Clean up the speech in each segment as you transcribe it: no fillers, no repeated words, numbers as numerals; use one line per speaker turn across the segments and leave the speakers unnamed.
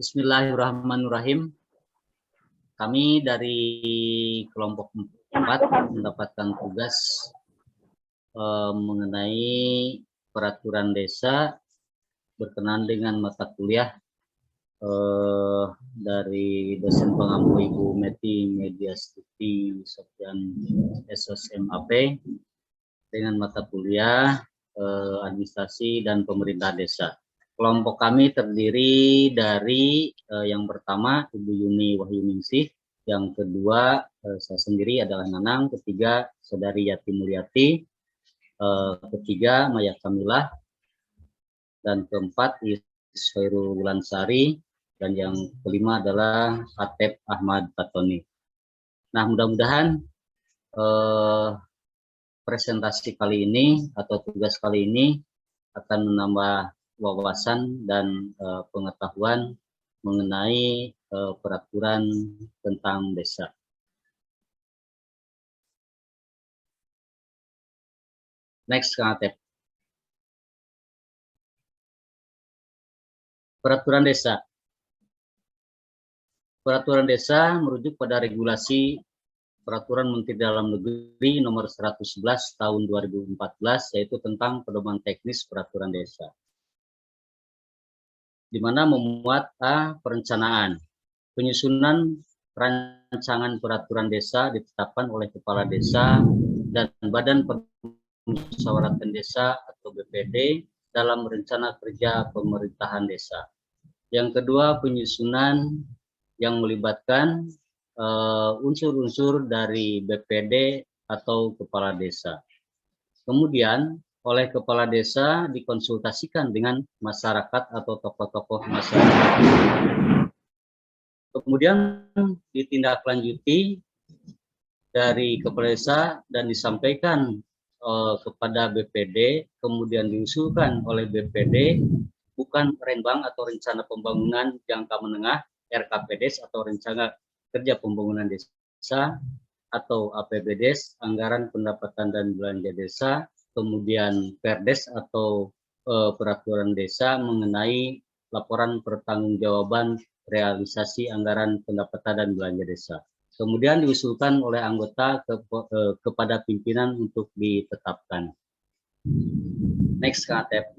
Bismillahirrahmanirrahim. Kami dari kelompok 4 mendapatkan tugas mengenai peraturan desa berkenaan dengan mata kuliah dari dosen pengampu Ibu Meti Mediastuti Sofyan SSMAP dengan mata kuliah administrasi dan pemerintahan desa. Kelompok kami terdiri dari yang pertama Ibu Yuni Wahyuningsih, yang kedua saya sendiri adalah Nanang, ketiga Saudari Yati Mulyati, ketiga Maya Kamilah, dan keempat Ishairul Wulansari, dan yang kelima adalah Atep Ahmad Fatoni. Nah, mudah-mudahan presentasi kali ini atau tugas kali ini akan menambah wawasan dan pengetahuan mengenai peraturan tentang desa. Next, Kang Atep. Peraturan desa. Peraturan desa merujuk pada regulasi Peraturan Menteri Dalam Negeri Nomor 111 Tahun 2014, yaitu tentang pedoman teknis peraturan desa, di mana memuat perencanaan. Penyusunan rancangan peraturan desa ditetapkan oleh Kepala Desa dan Badan Permusyawaratan Desa atau BPD dalam rencana kerja pemerintahan desa. Yang kedua, penyusunan yang melibatkan unsur-unsur dari BPD atau Kepala Desa. Kemudian oleh Kepala Desa dikonsultasikan dengan masyarakat atau tokoh-tokoh masyarakat. Kemudian ditindaklanjuti dari Kepala Desa dan disampaikan kepada BPD, kemudian diusulkan oleh BPD, bukan Renbang atau Rencana Pembangunan Jangka Menengah, RKPDes atau Rencana Kerja Pembangunan Desa, atau APBDes, Anggaran Pendapatan dan Belanja Desa, kemudian Perdes atau Peraturan Desa mengenai laporan pertanggungjawaban realisasi anggaran pendapatan dan belanja desa. Kemudian diusulkan oleh anggota kepada pimpinan untuk ditetapkan. Next, Kang Atep.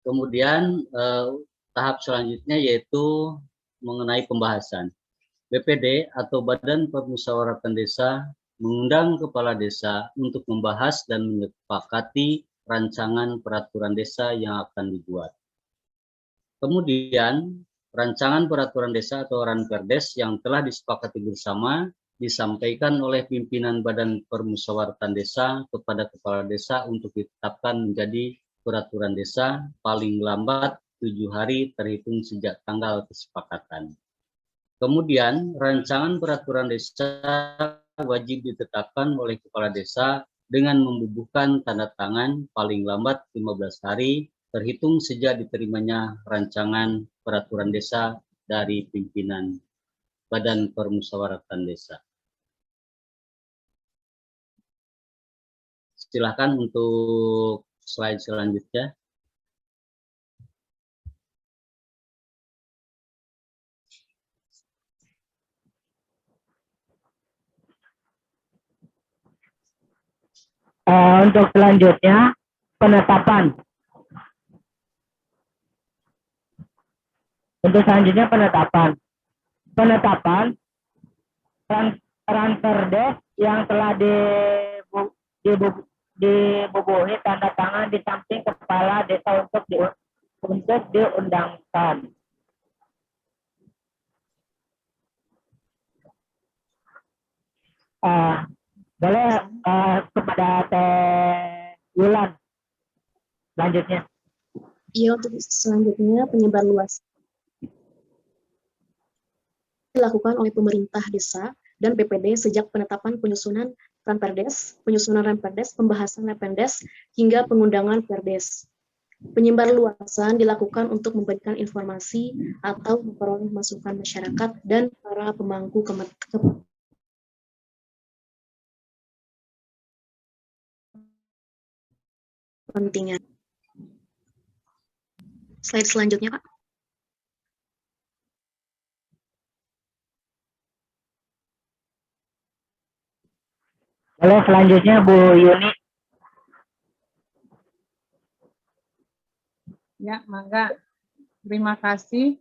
Kemudian tahap selanjutnya yaitu mengenai pembahasan. BPD atau Badan Permusyawaratan Desa mengundang Kepala Desa untuk membahas dan menyepakati rancangan peraturan desa yang akan dibuat. Kemudian, rancangan peraturan desa atau Ranperdes yang telah disepakati bersama disampaikan oleh pimpinan Badan Permusyawaratan Desa kepada Kepala Desa untuk ditetapkan menjadi peraturan desa paling lambat 7 hari terhitung sejak tanggal kesepakatan. Kemudian, rancangan peraturan desa wajib ditetapkan oleh Kepala Desa dengan membubuhkan tanda tangan paling lambat 15 hari terhitung sejak diterimanya rancangan peraturan desa dari pimpinan Badan Permusyawaratan Desa. Silakan untuk slide selanjutnya.
Untuk selanjutnya penetapan. Untuk selanjutnya penetapan Ranperdes yang telah dibubuhi tanda tangan di samping Kepala Desa untuk diundangkan. Boleh kepada Teh Yulan selanjutnya.
Iya, untuk selanjutnya penyebar luas dilakukan oleh pemerintah desa dan BPD sejak penetapan penyusunan Ranperdes, pembahasan Ranperdes, hingga pengundangan Perdes. Penyebar luasan dilakukan untuk memberikan informasi atau memperoleh masukan masyarakat dan para pemangku kepentingan. Slide selanjutnya, Pak.
Boleh selanjutnya Bu Yuni.
Ya, mangga. Terima kasih.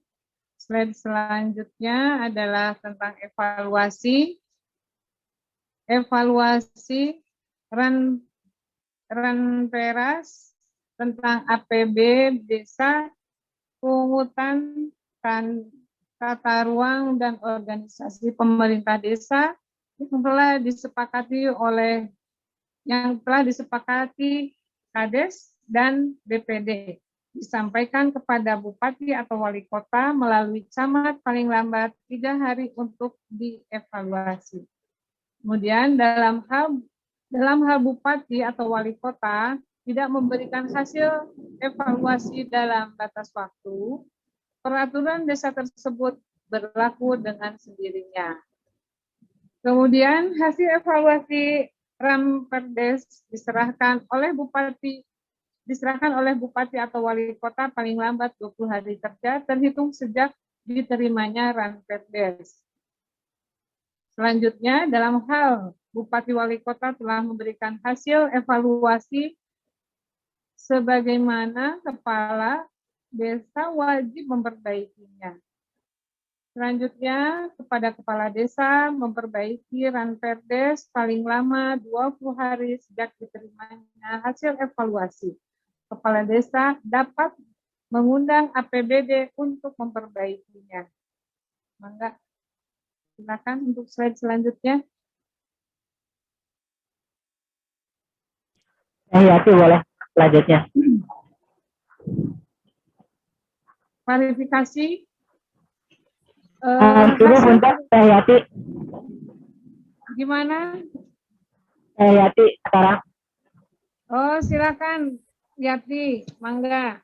Slide selanjutnya adalah tentang evaluasi. Evaluasi Ranperas tentang APB desa, pungutan, tata ruang dan organisasi pemerintah desa yang telah disepakati Kades dan BPD, disampaikan kepada Bupati atau Wali Kota melalui camat paling lambat 3 hari untuk dievaluasi. Kemudian dalam hal Bupati atau Wali Kota tidak memberikan hasil evaluasi dalam batas waktu, peraturan desa tersebut berlaku dengan sendirinya. Kemudian hasil evaluasi Ramperdes diserahkan oleh Bupati atau Wali Kota paling lambat 20 hari kerja terhitung sejak diterimanya Ramperdes. Selanjutnya, dalam hal Bupati Wali Kota telah memberikan hasil evaluasi sebagaimana kepala desa wajib memperbaikinya. Selanjutnya, kepada kepala desa memperbaiki Ranperdes paling lama 20 hari sejak diterimanya hasil evaluasi. Kepala desa dapat mengundang APBD untuk memperbaikinya. Mangga. Silakan untuk slide selanjutnya.
Hayati boleh selanjutnya.
Klarifikasi.
Ibu bentar, Hayati.
Gimana?
Hayati sekarang.
Oh, silakan Yati, mangga.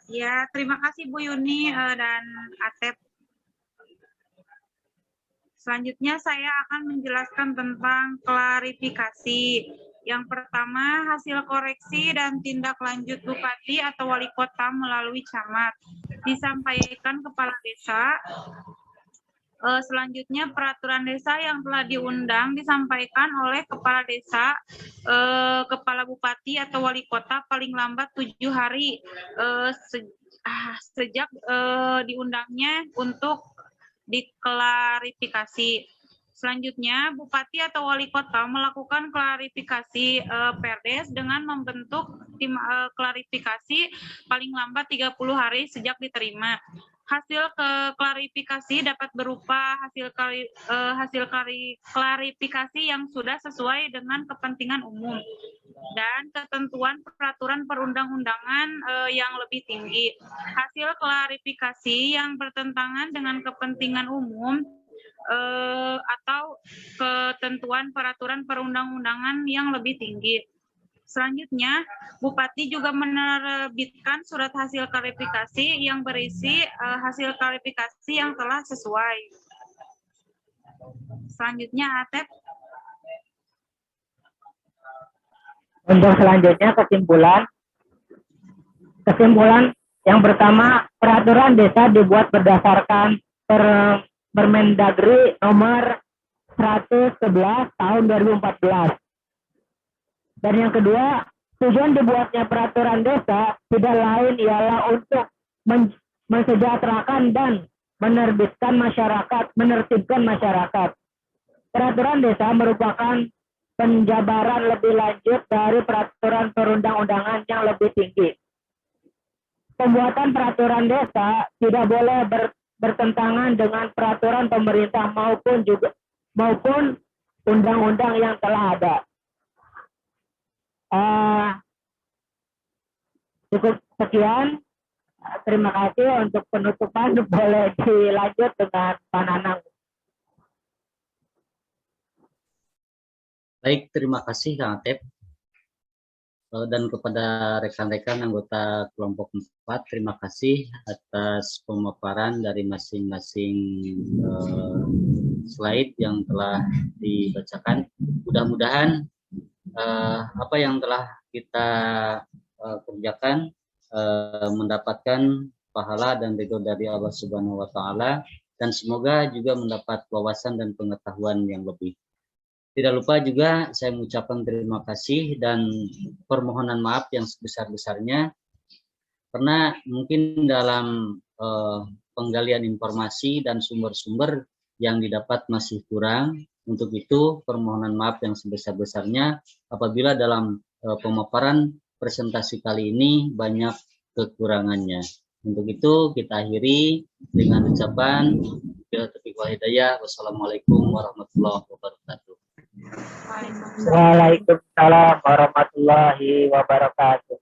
Ya, terima kasih Bu Yuni dan Atep. Selanjutnya saya akan menjelaskan tentang klarifikasi. Yang pertama, hasil koreksi dan tindak lanjut Bupati atau Wali Kota melalui camat disampaikan Kepala Desa. Selanjutnya, peraturan desa yang telah diundang disampaikan oleh Kepala Desa, Kepala Bupati atau Wali Kota paling lambat 7 hari sejak diundangnya untuk diklarifikasi. Selanjutnya, Bupati atau Wali Kota melakukan klarifikasi Perdes dengan membentuk tim klarifikasi paling lambat 30 hari sejak diterima. Hasil klarifikasi dapat berupa hasil klarifikasi yang sudah sesuai dengan kepentingan umum dan ketentuan peraturan perundang-undangan yang lebih tinggi. Hasil klarifikasi yang bertentangan dengan kepentingan umum atau ketentuan peraturan perundang-undangan yang lebih tinggi. Selanjutnya, Bupati juga menerbitkan surat hasil klarifikasi yang berisi hasil klarifikasi yang telah sesuai. Selanjutnya, Atep.
Untuk selanjutnya kesimpulan yang pertama, peraturan desa dibuat berdasarkan Permendagri nomor 111 tahun 2014. Dan yang kedua, tujuan dibuatnya peraturan desa tidak lain ialah untuk mensejahterakan dan menertibkan masyarakat. Peraturan desa merupakan penjabaran lebih lanjut dari peraturan perundang-undangan yang lebih tinggi. Pembuatan peraturan desa tidak boleh bertentangan dengan peraturan pemerintah maupun undang-undang yang telah ada. Cukup sekian. Terima kasih. Untuk penutupan boleh dilanjut dengan Pak Nanang.
Baik, terima kasih Kang Atep. Dan kepada rekan-rekan anggota kelompok 4, terima kasih atas pemaparan dari masing-masing slide yang telah dibacakan. Mudah-mudahan apa yang telah kita kerjakan mendapatkan pahala dan ridho dari Allah Subhanahu wa taala, dan semoga juga mendapat wawasan dan pengetahuan yang lebih. Tidak lupa juga saya mengucapkan terima kasih dan permohonan maaf yang sebesar-besarnya karena mungkin dalam penggalian informasi dan sumber-sumber yang didapat masih kurang. Untuk itu permohonan maaf yang sebesar-besarnya apabila dalam pemaparan presentasi kali ini banyak kekurangannya. Untuk itu kita akhiri dengan ucapan wassalamualaikum warahmatullahi wabarakatuh.
Waalaikumsalam warahmatullahi wabarakatuh.